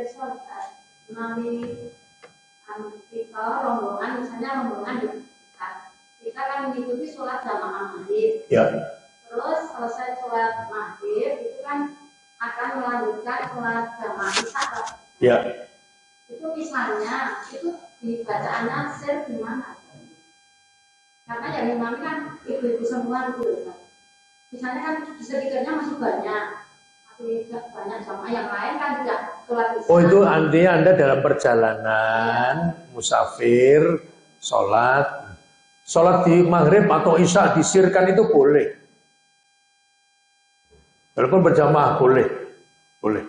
akhir sholat melalui kita rombongan, misalnya rombongan kita kan mengikuti sholat jamaah maghrib. Ya. Terus selesai sholat maghrib itu kan akan melanjutkan sholat jamaah isya. Ya. Itu misalnya itu dibacaannya sir gimana? Karena yang imam kan ibu-ibu semua gitu. Misalnya kan di sekitarnya masih banyak jamaah yang lain kan juga sholat isya. Oh itu artinya Anda dalam perjalanan musafir sholat di maghrib atau isya disirkan itu boleh. Walaupun berjamaah boleh. Tidak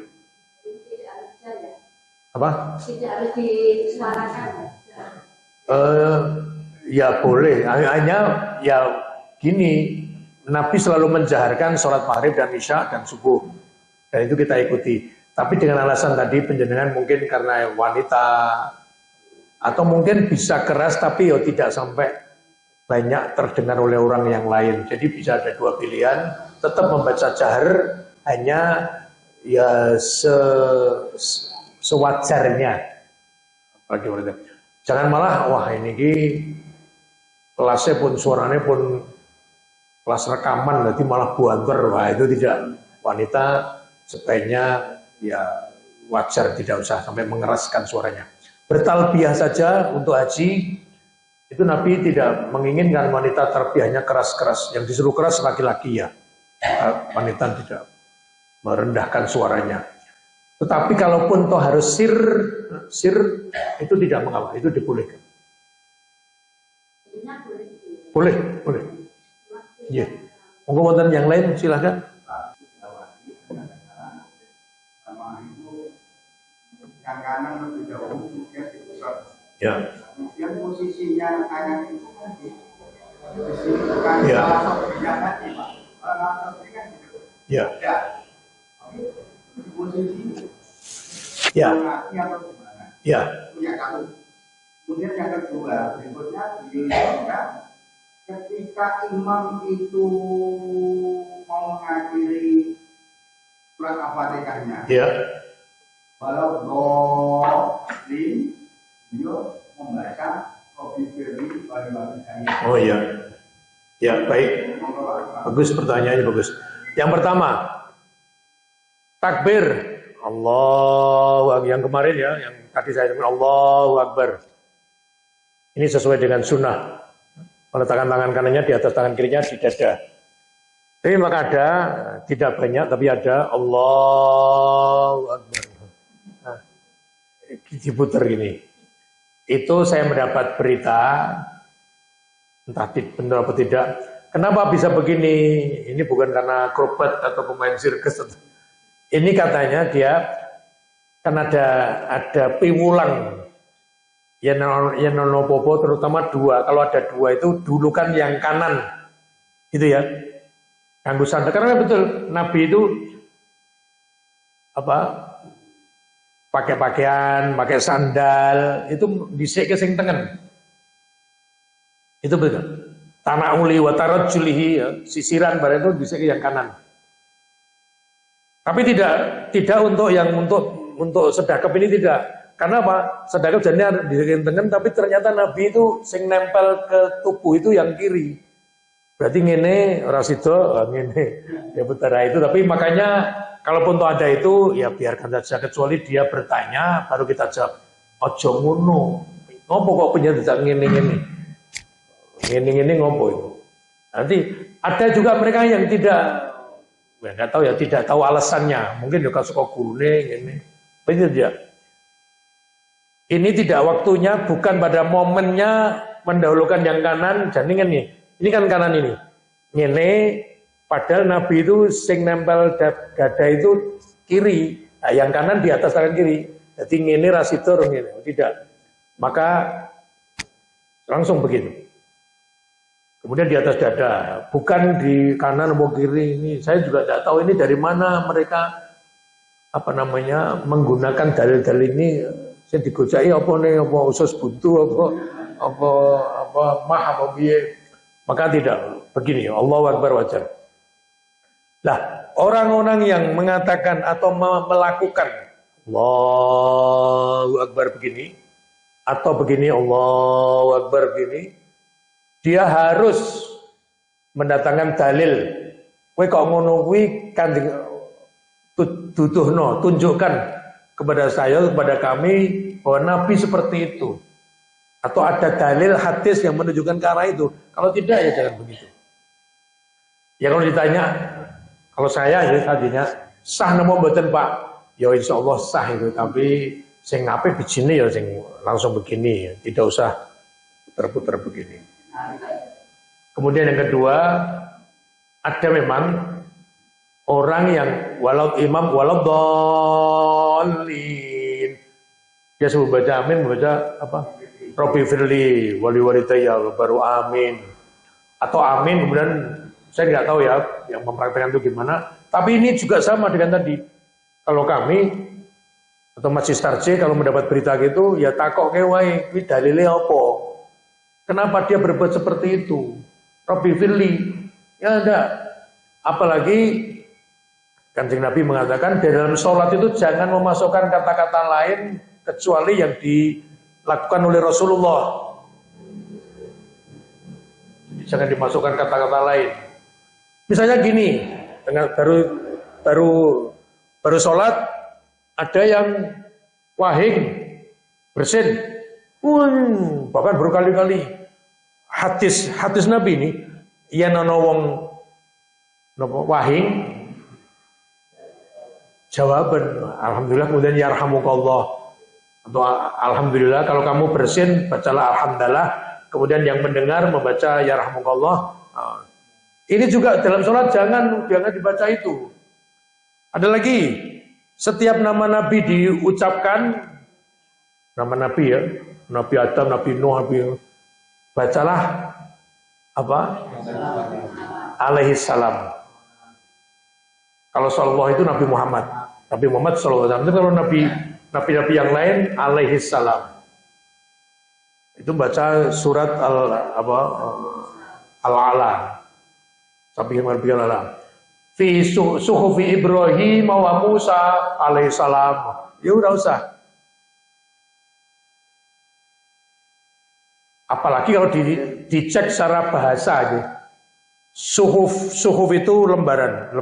harus ya. Apa? Tidak harus disuarakan. Ya boleh. Hanya ya gini, Nabi selalu menjaharkan sholat maghrib dan isya dan subuh. Dan itu kita ikuti. Tapi dengan alasan tadi penjenengan mungkin karena wanita atau mungkin bisa keras tapi ya tidak sampai banyak terdengar oleh orang yang lain. Jadi bisa ada dua pilihan, tetap membaca jahar hanya ya sewajarnya. Jangan malah wah ini kelasnya pun suaranya pun kelas rekaman nanti malah buanter. Wah itu tidak. Wanita sebaiknya ya wajar, tidak usah sampai mengeraskan suaranya. Bertalbiyah saja untuk haji itu Nabi tidak menginginkan wanita terbiahnya keras-keras. Yang disuruh keras laki-laki ya. Wanita tidak merendahkan suaranya. Tetapi kalaupun toh harus sir itu tidak mengapa, itu dibolehkan. Boleh. Iya. Monggo wonten yang lain silakan. Yang kanan lebih jauh, kemudian di pusat. Ya. Kemudian posisinya kanan itu di sini bukan salah satunya tadi, Pak. Salah satunya kan gitu. Ya. Ya. Di posisi Ya. kaki atau gimana? Ya. Punya kamu. Kemudian yang kedua, berikutnya dilihat ketika imam itu mau mengakhiri surat Al-Fatihahnya. Ya. Walau dolin, dia membaca Robi Firli Bali-Bali. Oh iya. Ya baik. Bagus pertanyaannya bagus. Yang pertama, takbir. Allahu Akbar. Yang kemarin ya, yang tadi saya bilang Allahu Akbar. Ini sesuai dengan sunnah. Meletakkan tangan kanannya di atas tangan kirinya di dada. Tapi maka ada, tidak banyak tapi ada Allahu Akbar. Nah, diputar gini. Itu saya mendapat berita, entah benar atau tidak. Kenapa bisa begini? Ini bukan karena akrobat atau pemain sirkus. Ini katanya dia kan ada piwulang. Yang nonopopo terutama dua. Kalau ada dua itu dulu kan yang kanan. Gitu ya. Kanggo sandal. Karena betul Nabi itu pakai pakaian, pakai sandal, itu dhisik ke sing tengen. Itu betul. Tanah uli wa tarajjulihi ya, sisiran barang itu dhisik ke yang kanan. Tapi tidak untuk sedekap ini tidak. Karena apa? Sedekap jadinya dhisik ke tengen, tapi ternyata Nabi itu sing nempel ke tubuh itu yang kiri. Berarti ngene ora sida, ngene. Ya putar itu, tapi makanya kalaupun toh ada itu ya biarkan saja, kecuali dia bertanya baru kita jawab. Ojo ngono. Ngopo kok penjelasan ngene-ngene. Ngene-ngene ngopo itu. Nanti ada juga mereka yang tidak enggak tahu ya, tidak tahu alasannya. Mungkin juga suka gurune ngene. Begitu dia. Ini tidak waktunya, bukan pada momennya mendahulukan yang kanan. Jadi nih. Ini kan kanan ini. Ngene, padahal Nabi itu sing nempel dada itu kiri. Nah, yang kanan di atas tangan kiri. Jadi ngene rasitor ngene. Tidak. Maka langsung begitu. Kemudian di atas dada. Bukan di kanan atau kiri. Ini saya juga tidak tahu ini dari mana mereka menggunakan dalil-dalil ini. Saya digojai apa usus buntu apa biye. Maka tidak begini, Allahu Akbar wajar. Lah, orang-orang yang mengatakan atau melakukan Allahu Akbar begini, atau begini Allahu Akbar begini, dia harus mendatangkan dalil. Kowe kok ngono kuwi Kanjeng tuduhno, tunjukkan kepada saya, kepada kami bahwa Nabi seperti itu. Atau ada dalil hadis yang menunjukkan ke arah itu. Kalau tidak ya jangan begitu. Ya kalau ditanya, kalau saya ya tadinya sah nemu mboten Pak? Ya insya Allah sah itu, tapi sing apik bijine ya sing langsung begini, ya. Tidak usah putar-putar begini. Kemudian yang kedua, ada memang orang yang walau imam walau dhalin, dia sebelum baca amin membaca apa? Rabbi firli wali walidayya baru amin, atau amin kemudian saya nggak tahu ya yang mempraktekkan itu gimana. Tapi ini juga sama dengan tadi. Kalau kami atau Masjid Tarjih kalau mendapat berita gitu ya takok wae kuwi dalile apa? Kenapa dia berbuat seperti itu? Rabbi firli. Ya enggak. Apalagi Kanjeng Nabi mengatakan di dalam sholat itu jangan memasukkan kata-kata lain kecuali yang dilakukan oleh Rasulullah. Jangan dimasukkan kata-kata lain. Misalnya gini, baru sholat ada yang wahing bersin, bahkan berkali-kali hadis Nabi ini, yang wong wahing jawaban alhamdulillah kemudian yarhamukallah, atau alhamdulillah kalau kamu bersin bacalah alhamdulillah, kemudian yang mendengar membaca yarhamukallah. Ini juga dalam sholat jangan dibaca itu. Ada lagi, setiap nama Nabi diucapkan, nama Nabi ya, Nabi Adam, Nabi Nuh, Nabi, bacalah apa? Alaihi salam. Kalau sallallahu itu Nabi Muhammad sallallahu alaihi wasallam. Itu kalau nabi yang lain alaihi salam. Itu baca surat Al-A'la. Sampai yang lebih ala. Fi suhufi Ibrahim wa Musa alaihi salam. Ya udah usah. Apalagi kalau dicek secara bahasa gitu. Suhuf itu lembaran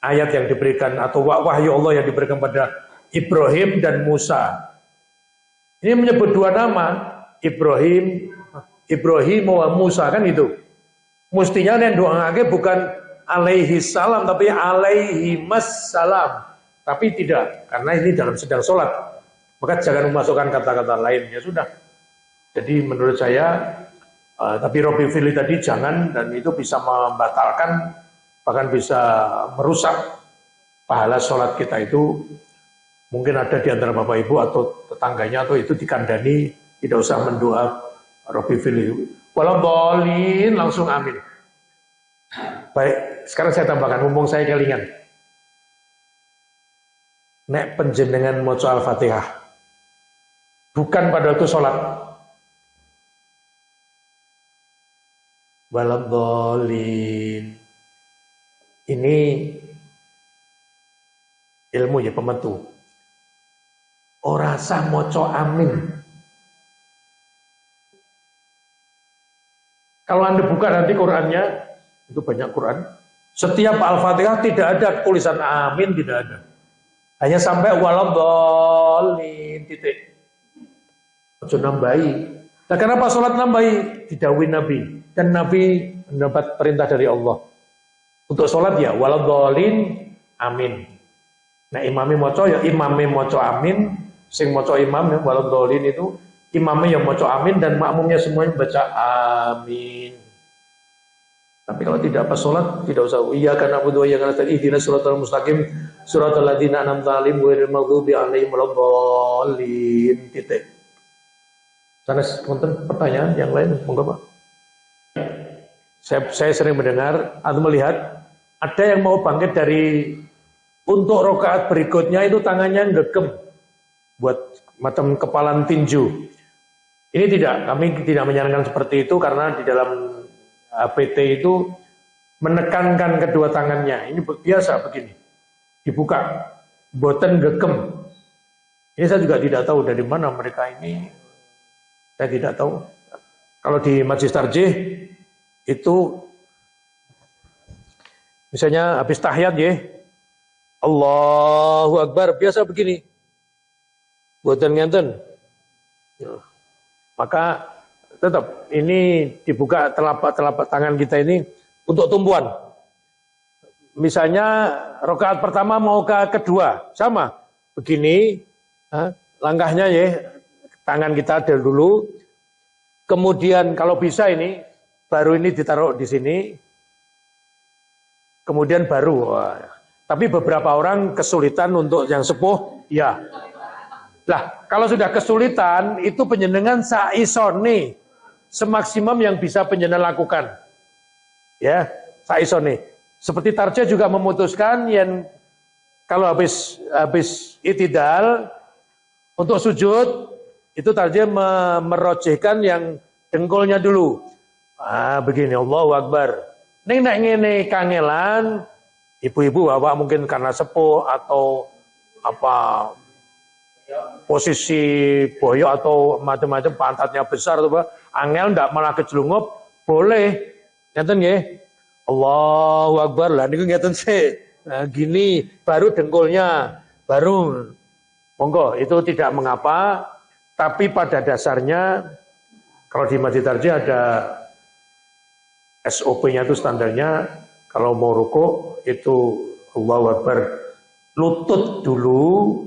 ayat yang diberikan atau wahyu Allah yang diberikan pada Ibrahim dan Musa. Ini menyebut dua nama, Ibrahim wa Musa, kan itu. Mestinya yang doanya bukan alaihi salam tapi alaihi salam. Tapi tidak, karena ini dalam sedang sholat. Maka jangan memasukkan kata-kata lain, ya sudah. Jadi menurut saya, tapi Rabbi firli tadi jangan, dan itu bisa membatalkan, bahkan bisa merusak pahala sholat kita itu. Mungkin ada di antara Bapak Ibu atau tetangganya atau itu dikandani, tidak usah mendoa Rabbi firli. Walau bolin langsung amin. Baik, sekarang saya tambahkan, mumpung saya kelingan. Nek penjenengan maca Al-Fatihah, bukan pada waktu sholat. Walau bolin. Ini ilmu ya pemetu. Ora sah maca amin. Kalau Anda buka nanti Qur'annya, itu banyak Qur'an. Setiap Al-Fatihah tidak ada tulisan amin, tidak ada. Hanya sampai waladhdallin titik. Ojo nambahi. Nah, kenapa sholat nambahi? Didhawuhi Nabi. Dan Nabi mendapat perintah dari Allah. Untuk sholat ya waladhdallin amin. Nah, imami moco ya imami moco amin. Sing moco imam ya waladhdallin itu imamnya yang moco amin dan makmumnya semuanya baca amin. Tapi kalau tidak pas sholat tidak usah iyyaka na'budu wa iyyaka nasta'in ihdinas siratal mustaqim siratal ladzina an'amta 'alaihim ghairil maghdubi 'alaihim waladdallin titik. Sanes wonten pertanyaan yang lain monggo Pak. Saya sering mendengar atau melihat ada yang mau bangkit dari untuk rakaat berikutnya itu tangannya ngegem buat macam kepalan tinju. Ini tidak, kami tidak menyarankan seperti itu karena di dalam PT itu menekankan kedua tangannya. Ini biasa begini, dibuka. boten gegem. Ini saya juga tidak tahu dari mana mereka ini. Saya tidak tahu. Kalau di Majlis Tarjih itu misalnya habis tahiyat ya, Allahu Akbar, biasa begini. Boten ngenten. Maka tetap ini dibuka telapak tangan kita ini untuk tumpuan. Misalnya rakaat pertama mau ke kedua, sama begini, langkahnya ya, tangan kita ada dulu. Kemudian kalau bisa ini baru ini ditaruh di sini. Kemudian baru. Tapi beberapa orang kesulitan untuk yang sepuh, ya. Lah, kalau sudah kesulitan, itu penjenengan saisone semaksimum yang bisa penjenengan lakukan. Ya, saisone. Seperti Tarjih juga memutuskan yang kalau habis itidal untuk sujud itu Tarjih merojehkan yang dengkulnya dulu. Begini, Allahu Akbar. Ning nek ngene kangelan, ibu-ibu bapak mungkin karena sepuh atau apa posisi boyok atau macam-macam pantatnya besar atau apa, angel ndak malah kejlungup, boleh. Ngeten nggih. Allahu Akbar. Lah niku ngeten sih. Nah, gini baru dengkulnya, baru monggo itu tidak mengapa, tapi pada dasarnya kalau di Majlis Tarjih ada SOP-nya itu standarnya kalau mau ruku itu Allahu Akbar lutut dulu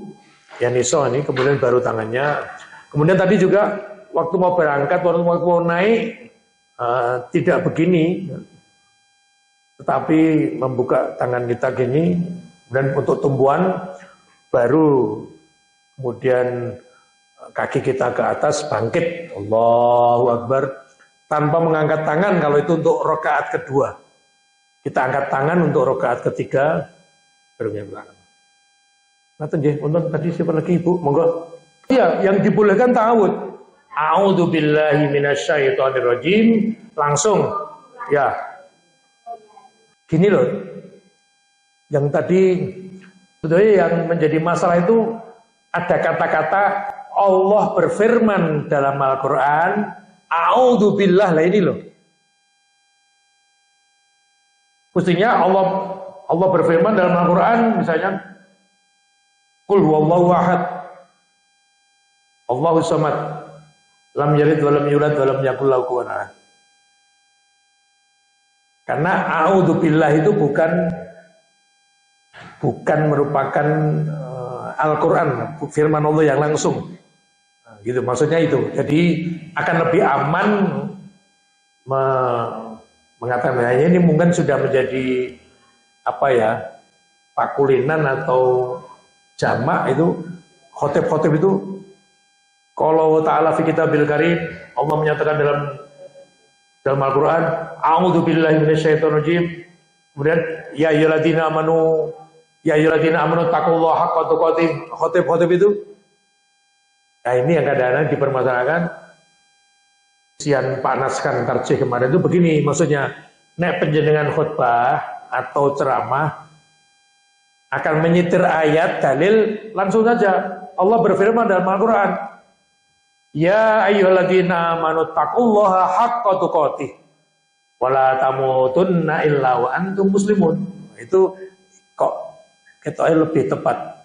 ya niso ini kemudian baru tangannya. Kemudian tadi juga waktu mau berangkat waktu mau naik tidak begini tetapi membuka tangan kita gini dan untuk tumbuhan baru kemudian kaki kita ke atas bangkit Allahu Akbar tanpa mengangkat tangan kalau itu untuk rakaat kedua. Kita angkat tangan untuk rakaat ketiga baru belakang. Nah, untuk tadi siapa lagi Ibu? Monggo. Iya, yang dibolehkan ta'awud. A'udzubillahi minasyaitonirrajim. Langsung. Ya. Gini loh. Yang tadi sebetulnya yang menjadi masalah itu ada kata-kata Allah berfirman dalam Al-Qur'an, a'udzubillah lah ini loh. Mestinya Allah berfirman dalam Al-Qur'an misalnya Qul huwallahu ahad. Allahus samad. Lam yalid wa lam yulad wa lam yakul lahu kufuwan ahad. Karena a'udzubillah itu bukan merupakan Al-Qur'an, firman Allah yang langsung. Nah, gitu maksudnya itu. Jadi akan lebih aman mengatakan ini mungkin sudah menjadi apa ya? Pakulinan atau jamak itu khotib itu kalau ta'ala fi kitabil karim Allah menyatakan dalam Al-Qur'an a'udzubillahi minasyaitonirrajim kemudian ya ayyuhalladzina amanu taqullaha haqqa tuqatih khotib itu nah ini yang kadang-kadang dipermasalahkan sian panaskan Tarjih kemarin itu begini maksudnya nek panjenengan khutbah atau ceramah akan menyitir ayat dalil langsung saja Allah berfirman dalam Al-Qur'an ya ayyuhalladzina amanu taqullaha haqqa tuqatih wa la tamutunna illa wa antum muslimun itu kok ketoknya lebih tepat